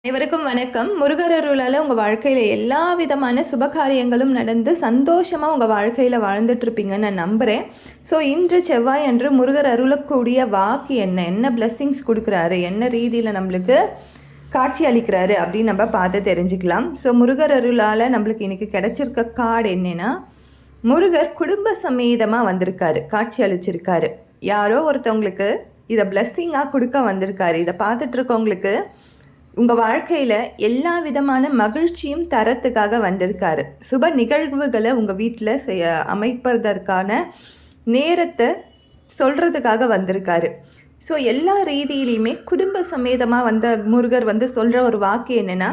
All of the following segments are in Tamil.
அனைவருக்கும் வணக்கம். முருகர் அருளால் உங்கள் வாழ்க்கையில் எல்லா விதமான சுபகாரியங்களும் நடந்து சந்தோஷமாக உங்கள் வாழ்க்கையில் வாழ்ந்துட்டுருப்பீங்கன்னு நான் நம்புகிறேன். ஸோ இன்று செவ்வாய் அன்று முருகர் அருளக்கூடிய வாக்கு என்ன பிளெஸ்ஸிங்ஸ் கொடுக்குறாரு, என்ன ரீதியில் நம்மளுக்கு காட்சி அளிக்கிறாரு அப்படின்னு நம்ம பார்த்து தெரிஞ்சுக்கலாம். ஸோ முருகர் அருளால் நம்மளுக்கு இன்றைக்கி கிடச்சிருக்க கார்டு என்னென்னா, முருகர் குடும்ப சமேதமாக வந்திருக்காரு, காட்சி அளிச்சிருக்காரு. யாரோ ஒருத்தவங்களுக்கு இதை பிளெஸ்ஸிங்காக கொடுக்க வந்திருக்காரு. இதை பார்த்துட்ருக்கவங்களுக்கு உங்கள் வாழ்க்கையில் எல்லா விதமான மகிழ்ச்சியும் தரத்துக்காக வந்திருக்காரு. சுப நிகழ்வுகளை உங்கள் வீட்டில் அமைப்பதற்கான நேரத்தை சொல்கிறதுக்காக வந்திருக்காரு. ஸோ எல்லா ரீதியிலையுமே குடும்ப சமேதமாக வந்த முருகர் சொல்கிற ஒரு வாக்கு என்னென்னா,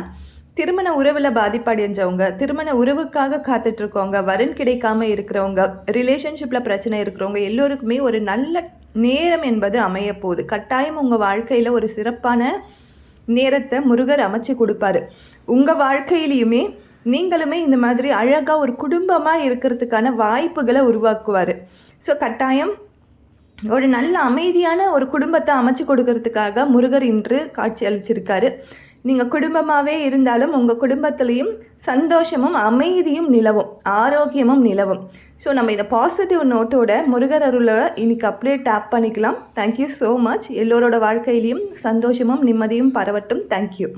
திருமண உறவில் பாதிப்படைஞ்சவங்க, திருமண உறவுக்காக காத்துட்ருக்கவங்க, வரன் கிடைக்காம இருக்கிறவங்க, ரிலேஷன்ஷிப்பில் பிரச்சனை இருக்கிறவங்க எல்லோருக்குமே ஒரு நல்ல நேரம் என்பது அமைய போகுது. கட்டாயம் உங்கள் வாழ்க்கையில் ஒரு சிறப்பான நேரத்தை முருகர் அமைச்சு கொடுப்பாரு. உங்கள் வாழ்க்கையிலையுமே நீங்களுமே இந்த மாதிரி அழகாக ஒரு குடும்பமாக இருக்கிறதுக்கான வாய்ப்புகளை உருவாக்குவார். ஸோ கட்டாயம் ஒரு நல்ல அமைதியான ஒரு குடும்பத்தை அமைச்சு கொடுக்கறதுக்காக முருகர் இன்று காட்சி அளிச்சிருக்காரு. நீங்கள் குடும்பமாகவே இருந்தாலும் உங்கள் குடும்பத்துலேயும் சந்தோஷமும் அமைதியும் நிலவும், ஆரோக்கியமும் நிலவும். ஸோ நம்ம இதை பாசிட்டிவ் நோட்டோட முருகர் அருளை இன்னைக்கு அப்படியே டேப் பண்ணிக்கலாம். Thank you so much. எல்லோரோட வாழ்க்கையிலையும் சந்தோஷமும் நிம்மதியும் பரவட்டும். தேங்க்யூ.